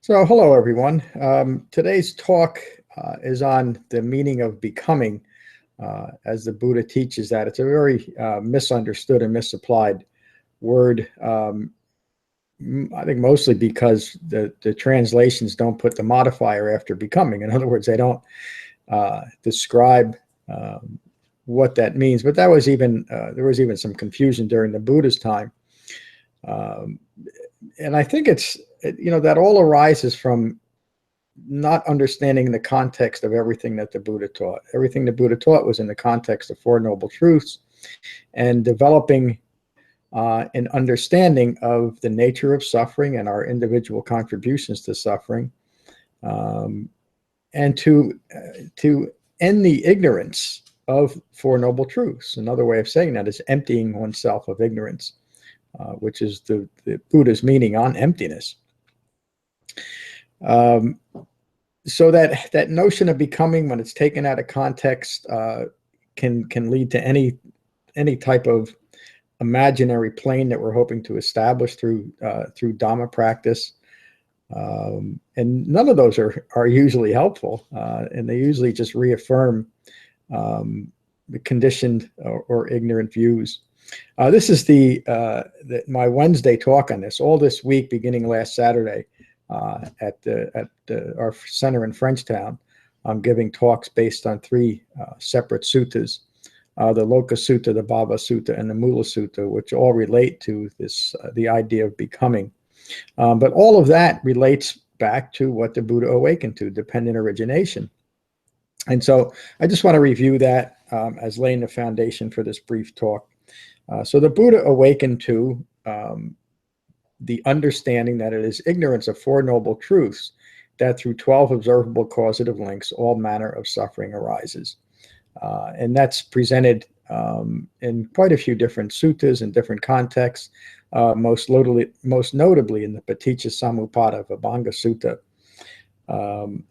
So, hello everyone. Today's talk is on the meaning of becoming, as the Buddha teaches that. It's a very misunderstood and misapplied word. I think mostly because the translations don't put the modifier after becoming. In other words, they don't describe what that means. But that was there was even some confusion during the Buddha's time. And I think that all arises from not understanding the context of everything that the Buddha taught. Everything the Buddha taught was in the context of Four Noble Truths and developing an understanding of the nature of suffering and our individual contributions to suffering, and to end the ignorance of Four Noble Truths. Another way of saying that is emptying oneself of ignorance, which is the Buddha's meaning on emptiness. So that notion of becoming, when it's taken out of context, can lead to any type of imaginary plane that we're hoping to establish through Dhamma practice, and none of those are usually helpful, and they usually just reaffirm the conditioned or ignorant views. This is my Wednesday talk on this. All this week, beginning last Saturday, at our center in Frenchtown, I'm giving talks based on three separate suttas: the Loka Sutta, the Bhava Sutta, and the Mula Sutta, which all relate to the idea of becoming. But all of that relates back to what the Buddha awakened to, dependent origination. And so I just want to review that as laying the foundation for this brief talk. So the Buddha awakened to the understanding that it is ignorance of Four Noble Truths that through 12 observable causative links, all manner of suffering arises. And that's presented in quite a few different suttas in different contexts, most notably in the Paticca Samuppada Vibhanga Sutta. And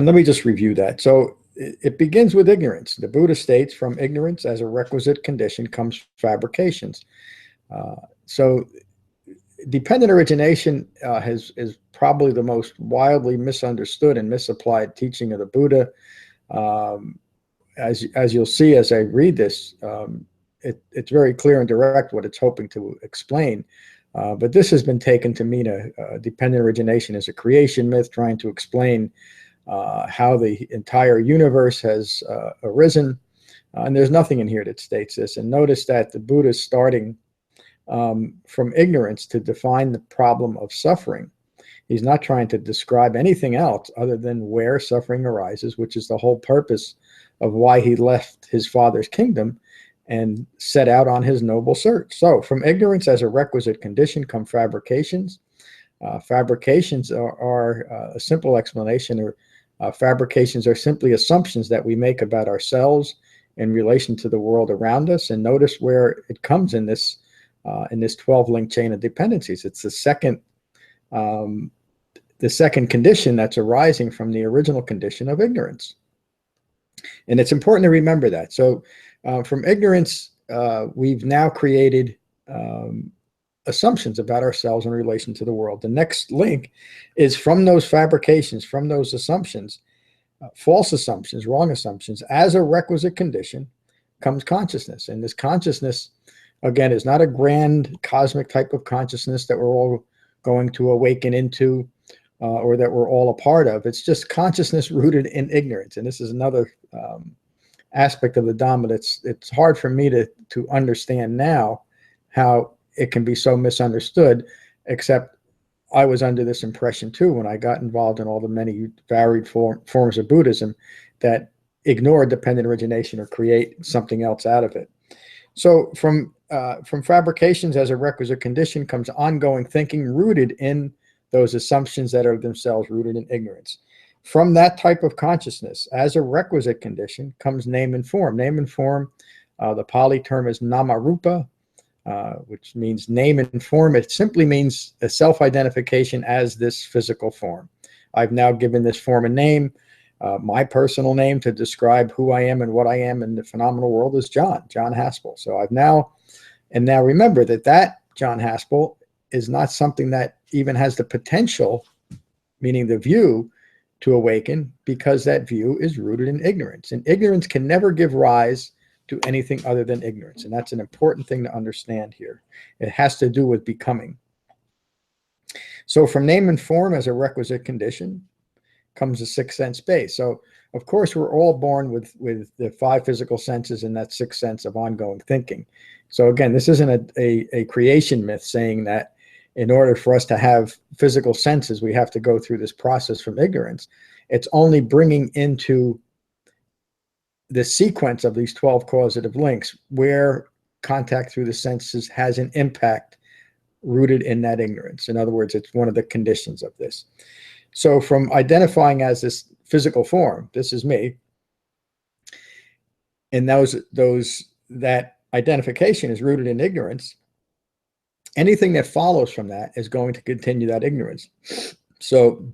let me just review that. So it begins with ignorance. The Buddha states, from ignorance as a requisite condition comes fabrications. So dependent origination is probably the most wildly misunderstood and misapplied teaching of the Buddha. As you'll see as I read this, it's very clear and direct what it's hoping to explain. But this has been taken to mean a dependent origination as a creation myth, trying to explain how the entire universe has arisen. And there's nothing in here that states this. And notice that the Buddha is starting from ignorance to define the problem of suffering. He's not trying to describe anything else other than where suffering arises, which is the whole purpose of why he left his father's kingdom and set out on his noble search. So from ignorance as a requisite condition come fabrications. Fabrications are a simple explanation, or fabrications are simply assumptions that we make about ourselves in relation to the world around us. And notice where it comes in this 12-link chain of dependencies. It's the second condition that's arising from the original condition of ignorance. And it's important to remember that. So from ignorance, we've now created assumptions about ourselves in relation to the world. The next link is from those fabrications, from those assumptions, false assumptions, wrong assumptions, as a requisite condition comes consciousness. And this consciousness, again, is not a grand cosmic type of consciousness that we're all going to awaken into or that we're all a part of. It's just consciousness rooted in ignorance. And this is another aspect of the Dhamma it's hard for me to understand now, how it can be so misunderstood, except I was under this impression too when I got involved in all the many varied forms of Buddhism that ignore dependent origination or create something else out of it. So from fabrications as a requisite condition comes ongoing thinking rooted in those assumptions that are themselves rooted in ignorance. From that type of consciousness as a requisite condition comes name and form. Name and form, the Pali term is namarupa, which means name and form. It simply means a self-identification as this physical form. I've now given this form a name. My personal name to describe who I am and what I am in the phenomenal world is John Haspel. So now remember that John Haspel is not something that even has the potential meaning the view, to awaken, because that view is rooted in ignorance. And ignorance can never give rise to anything other than ignorance. And that's an important thing to understand here. It has to do with becoming. So from name and form as a requisite condition comes the sixth sense base. So of course, we're all born with the five physical senses and that sixth sense of ongoing thinking. So again, this isn't a creation myth saying that in order for us to have physical senses, we have to go through this process from ignorance. It's only bringing into the sequence of these 12 causative links where contact through the senses has an impact rooted in that ignorance. In other words, it's one of the conditions of this. So from identifying as this physical form, this is me, and that identification is rooted in ignorance, anything that follows from that is going to continue that ignorance. So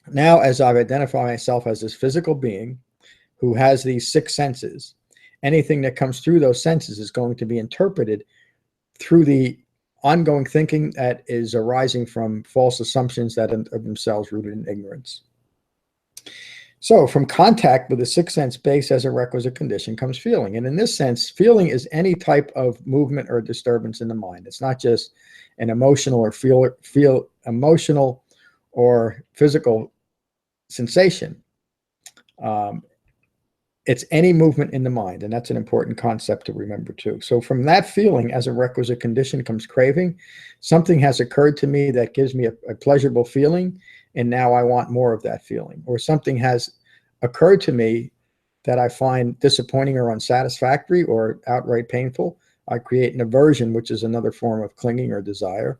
now, as I've identified myself as this physical being who has these six senses, anything that comes through those senses is going to be interpreted through the ongoing thinking that is arising from false assumptions that are themselves rooted in ignorance. So from contact with the sixth sense base as a requisite condition comes feeling. And in this sense, feeling is any type of movement or disturbance in the mind. It's not just an emotional or emotional or physical sensation. It's any movement in the mind, and that's an important concept to remember too. So from that feeling as a requisite condition comes craving. Something has occurred to me that gives me a pleasurable feeling, and now I want more of that feeling. Or something has occurred to me that I find disappointing or unsatisfactory or outright painful. I create an aversion, which is another form of clinging or desire.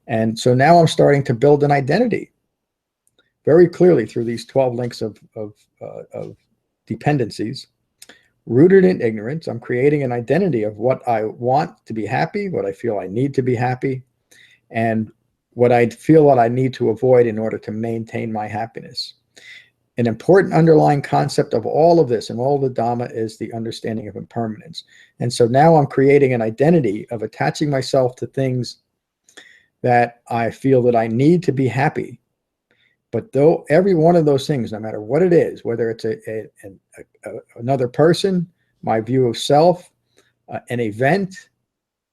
And so now I'm starting to build an identity very clearly through these 12 links of dependencies rooted in ignorance. I'm creating an identity of what I want to be happy, what I feel I need to be happy, and what I feel that I need to avoid in order to maintain my happiness. An important underlying concept of all of this and all the Dhamma is the understanding of impermanence. And so now I'm creating an identity of attaching myself to things that I feel that I need to be happy. But though every one of those things, no matter what it is, whether it's another person, my view of self, an event,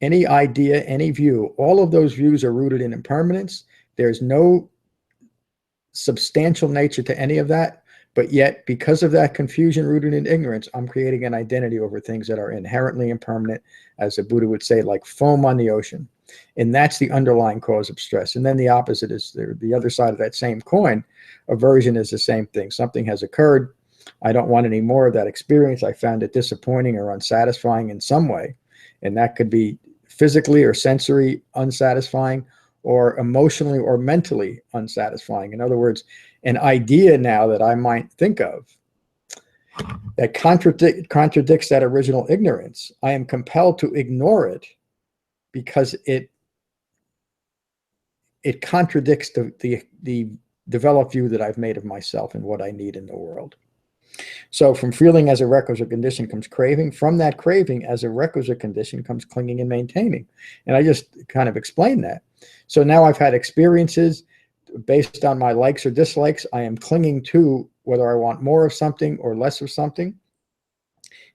any idea, any view, all of those views are rooted in impermanence. There's no substantial nature to any of that, but yet because of that confusion rooted in ignorance, I'm creating an identity over things that are inherently impermanent, as the Buddha would say, like foam on the ocean. And that's the underlying cause of stress. And then the opposite is the other side of that same coin. Aversion is the same thing. Something has occurred. I don't want any more of that experience. I found it disappointing or unsatisfying in some way. And that could be physically or sensory unsatisfying, or emotionally or mentally unsatisfying. In other words, an idea now that I might think of that contradicts that original ignorance, I am compelled to ignore it because it contradicts the developed view that I've made of myself and what I need in the world. So from feeling as a requisite condition comes craving. From that craving as a requisite condition comes clinging and maintaining. And I just kind of explained that. So now I've had experiences based on my likes or dislikes. I am clinging to whether I want more of something or less of something.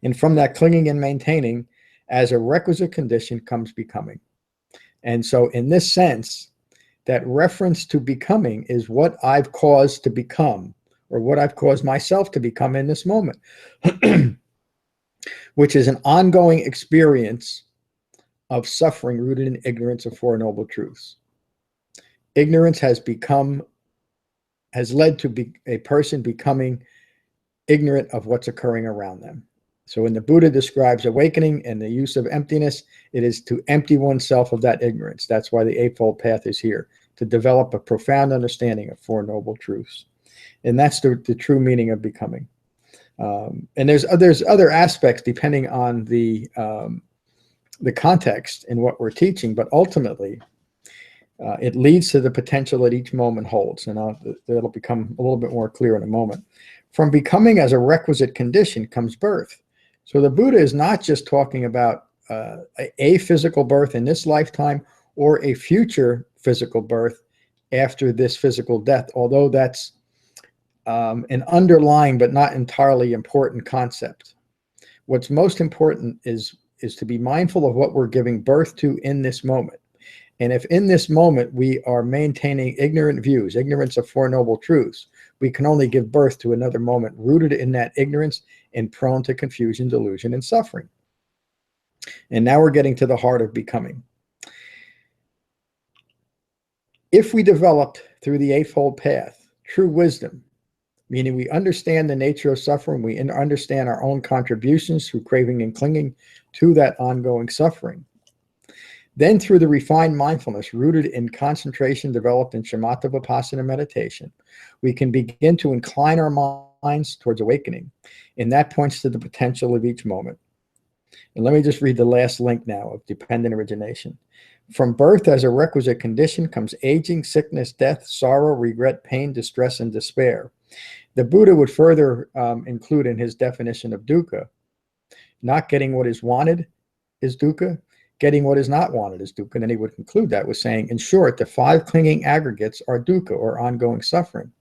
And from that clinging and maintaining as a requisite condition comes becoming. And so in this sense, that reference to becoming is what I've caused to become, or what I've caused myself to become in this moment, which is an ongoing experience of suffering rooted in ignorance of Four Noble Truths. Ignorance has led to a person becoming ignorant of what's occurring around them. So when the Buddha describes awakening and the use of emptiness, it is to empty oneself of that ignorance. That's why the Eightfold Path is here, to develop a profound understanding of Four Noble Truths. And that's the true meaning of becoming. And there's other aspects depending on the context and what we're teaching, but ultimately it leads to the potential that each moment holds. And that'll become a little bit more clear in a moment. From becoming as a requisite condition comes birth. So the Buddha is not just talking about a physical birth in this lifetime or a future physical birth after this physical death, although that's an underlying but not entirely important concept. What's most important is to be mindful of what we're giving birth to in this moment. And if in this moment we are maintaining ignorant views, ignorance of Four Noble Truths, we can only give birth to another moment rooted in that ignorance and prone to confusion, delusion, and suffering. And now we're getting to the heart of becoming. If we developed through the Eightfold Path true wisdom, meaning we understand the nature of suffering, we understand our own contributions through craving and clinging to that ongoing suffering, then through the refined mindfulness rooted in concentration developed in shamatha vipassana meditation, we can begin to incline our minds towards awakening. And that points to the potential of each moment. And let me just read the last link now of Dependent Origination. From birth as a requisite condition comes aging, sickness, death, sorrow, regret, pain, distress, and despair. The Buddha would further include in his definition of dukkha, not getting what is wanted is dukkha, getting what is not wanted is dukkha. And then he would conclude that with saying, in short, the five clinging aggregates are dukkha, or ongoing suffering.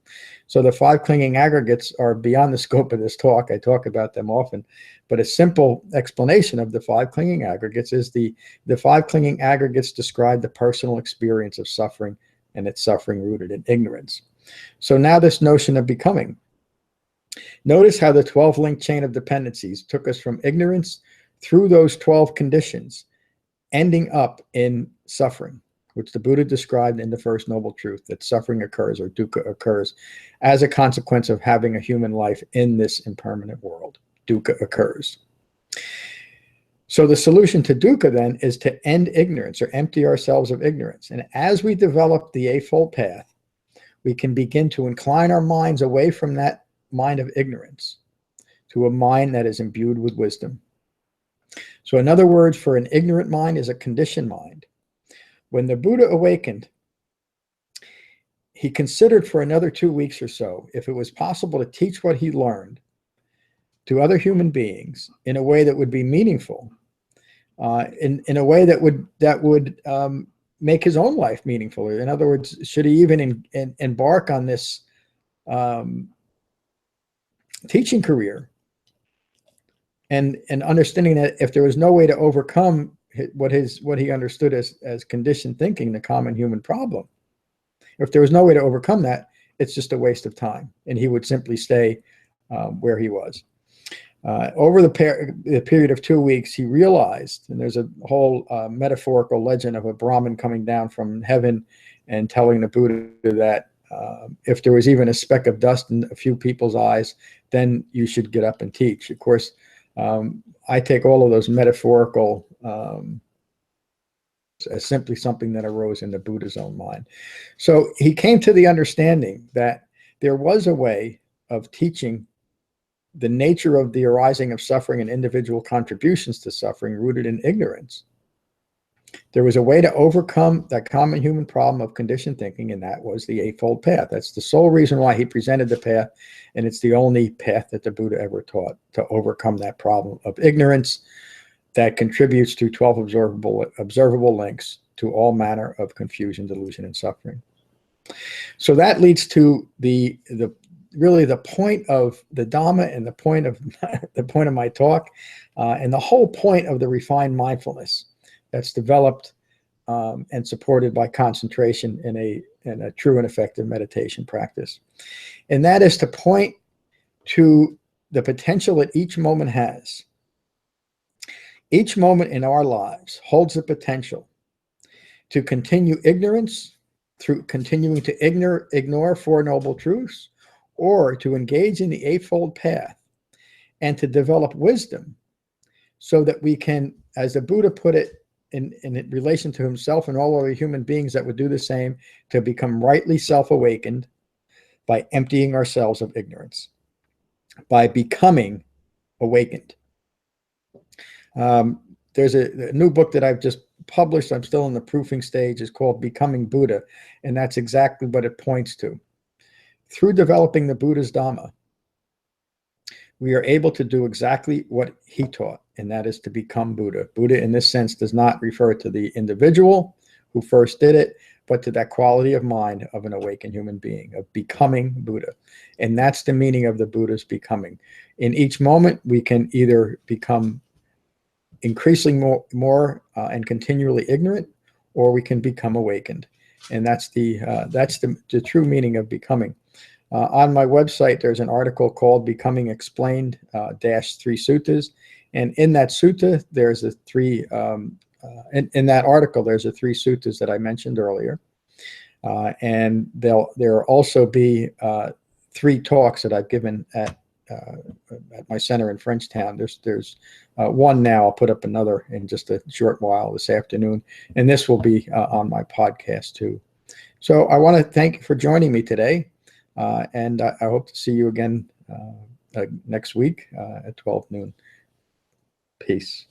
So the five clinging aggregates are beyond the scope of this talk. I talk about them often, but a simple explanation of the five clinging aggregates is the five clinging aggregates describe the personal experience of suffering, and it's suffering rooted in ignorance. So now this notion of becoming. Notice how the 12-link chain of dependencies took us from ignorance through those 12 conditions, ending up in suffering, which the Buddha described in the First Noble Truth, that suffering occurs, or dukkha occurs, as a consequence of having a human life in this impermanent world. Dukkha occurs. So the solution to dukkha then is to end ignorance, or empty ourselves of ignorance. And as we develop the Eightfold Path, we can begin to incline our minds away from that mind of ignorance to a mind that is imbued with wisdom. So in other words, for an ignorant mind is a conditioned mind. When the Buddha awakened, he considered for another 2 weeks or so if it was possible to teach what he learned to other human beings in a way that would be meaningful, in a way that would make his own life meaningful. In other words, should he even embark on this teaching career, and understanding that if there was no way to overcome what he understood as conditioned thinking, the common human problem, if there was no way to overcome that, it's just a waste of time, and he would simply stay where he was. Over the period of 2 weeks, he realized, and there's a whole metaphorical legend of a Brahmin coming down from heaven and telling the Buddha that if there was even a speck of dust in a few people's eyes, then you should get up and teach. Of course, I take all of those metaphorical as simply something that arose in the Buddha's own mind. So he came to the understanding that there was a way of teaching the nature of the arising of suffering and individual contributions to suffering rooted in ignorance. There was a way to overcome that common human problem of conditioned thinking, and that was the Eightfold Path. That's the sole reason why he presented the path, and it's the only path that the Buddha ever taught to overcome that problem of ignorance that contributes to 12 observable links to all manner of confusion, delusion, and suffering. So that leads to really the point of the Dhamma, and the point of my talk, and the whole point of the refined mindfulness that's developed and supported by concentration in a true and effective meditation practice. And that is to point to the potential that each moment has. Each moment in our lives holds the potential to continue ignorance through continuing to ignore Four Noble Truths, or to engage in the Eightfold Path and to develop wisdom so that we can, as the Buddha put it, in relation to himself and all other human beings that would do the same, to become rightly self-awakened by emptying ourselves of ignorance, by becoming awakened. There's a new book that I've just published. I'm still in the proofing stage. It's called Becoming Buddha, and that's exactly what it points to. Through developing the Buddha's Dhamma, we are able to do exactly what he taught, and that is to become Buddha. Buddha, in this sense, does not refer to the individual who first did it, but to that quality of mind of an awakened human being, of becoming Buddha. And that's the meaning of the Buddha's becoming. In each moment, we can either become increasingly more and continually ignorant, or we can become awakened. And that's the true meaning of becoming. On my website, there's an article called Becoming Explained -3 Suttas. And in that sutta, there's a three, in that article, there's the 3 suttas that I mentioned earlier. And there'll also be 3 talks that I've given at my center in Frenchtown. There's one now. I'll put up another in just a short while this afternoon. And this will be on my podcast too. So I want to thank you for joining me today. And I hope to see you again next week at 12 noon. Peace.